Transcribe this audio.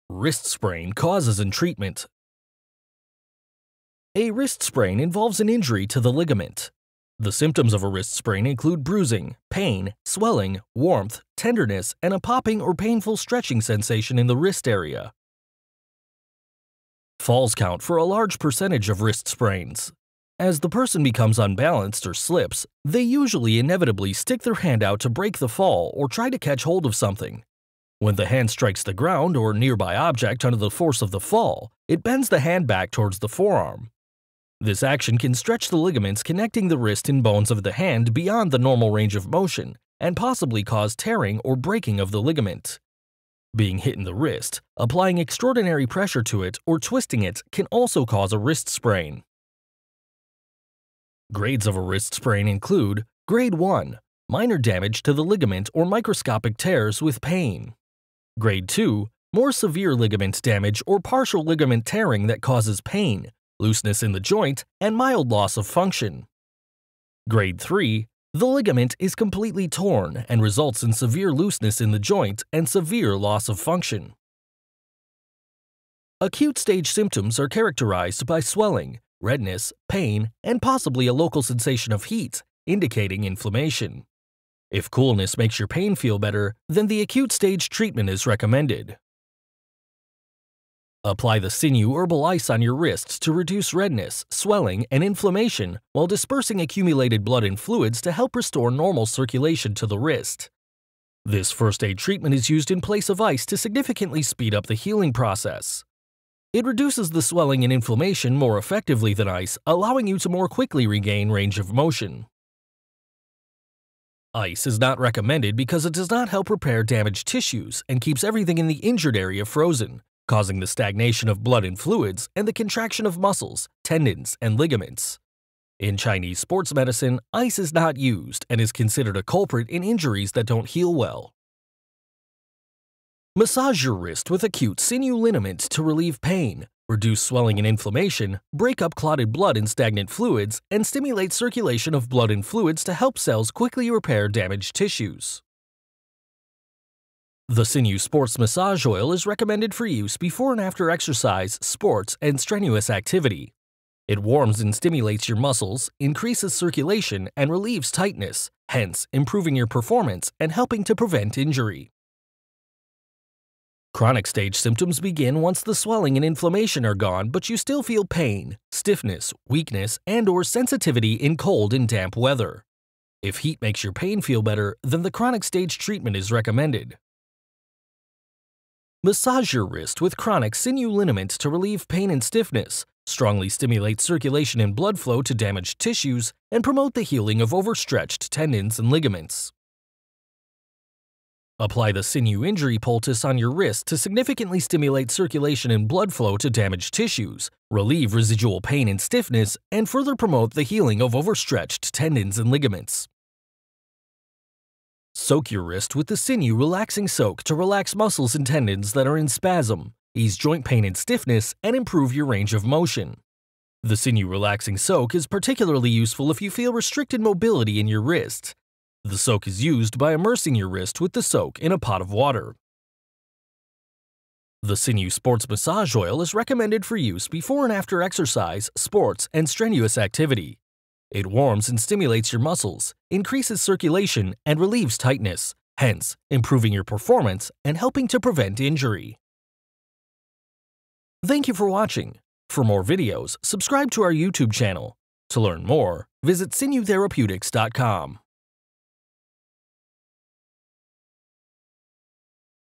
Wrist sprain causes and treatment. A wrist sprain involves an injury to the ligament. The symptoms of a wrist sprain include bruising, pain, swelling, warmth, tenderness, and a popping or painful stretching sensation in the wrist area. Falls count for a large percentage of wrist sprains. As the person becomes unbalanced or slips, they usually inevitably stick their hand out to break the fall or try to catch hold of something. When the hand strikes the ground or nearby object under the force of the fall, it bends the hand back towards the forearm. This action can stretch the ligaments connecting the wrist and bones of the hand beyond the normal range of motion and possibly cause tearing or breaking of the ligament. Being hit in the wrist, applying extraordinary pressure to it, or twisting it can also cause a wrist sprain. Grades of a wrist sprain include Grade 1, minor damage to the ligament or microscopic tears with pain. Grade 2, more severe ligament damage or partial ligament tearing that causes pain, looseness in the joint, and mild loss of function. Grade 3, the ligament is completely torn and results in severe looseness in the joint and severe loss of function. Acute stage symptoms are characterized by swelling, redness, pain, and possibly a local sensation of heat, indicating inflammation. If coolness makes your pain feel better, then the acute stage treatment is recommended. Apply the Sinew Herbal Ice on your wrists to reduce redness, swelling, and inflammation while dispersing accumulated blood and fluids to help restore normal circulation to the wrist. This first aid treatment is used in place of ice to significantly speed up the healing process. It reduces the swelling and inflammation more effectively than ice, allowing you to more quickly regain range of motion. Ice is not recommended because it does not help repair damaged tissues and keeps everything in the injured area frozen, causing the stagnation of blood and fluids and the contraction of muscles, tendons, and ligaments. In Chinese sports medicine, ice is not used and is considered a culprit in injuries that don't heal well. Massage your wrist with Acute Sinew Liniment to relieve pain, reduce swelling and inflammation, break up clotted blood and stagnant fluids, and stimulate circulation of blood and fluids to help cells quickly repair damaged tissues. The Sinew Sports Massage Oil is recommended for use before and after exercise, sports, and strenuous activity. It warms and stimulates your muscles, increases circulation, and relieves tightness, hence improving your performance and helping to prevent injury. Chronic stage symptoms begin once the swelling and inflammation are gone, but you still feel pain, stiffness, weakness, and/or sensitivity in cold and damp weather. If heat makes your pain feel better, then the chronic stage treatment is recommended. Massage your wrist with Chronic Sinew Liniment to relieve pain and stiffness, strongly stimulate circulation and blood flow to damaged tissues, and promote the healing of overstretched tendons and ligaments. Apply the Sinew Injury Poultice on your wrist to significantly stimulate circulation and blood flow to damaged tissues, relieve residual pain and stiffness, and further promote the healing of overstretched tendons and ligaments. Soak your wrist with the Sinew Relaxing Soak to relax muscles and tendons that are in spasm, ease joint pain and stiffness, and improve your range of motion. The Sinew Relaxing Soak is particularly useful if you feel restricted mobility in your wrist. The soak is used by immersing your wrist with the soak in a pot of water. The Sinew Sports Massage Oil is recommended for use before and after exercise, sports, and strenuous activity. It warms and stimulates your muscles, increases circulation, and relieves tightness, hence improving your performance and helping to prevent injury. Thank you for watching. For more videos, subscribe to our YouTube channel. To learn more, visit sinewtherapeutics.com.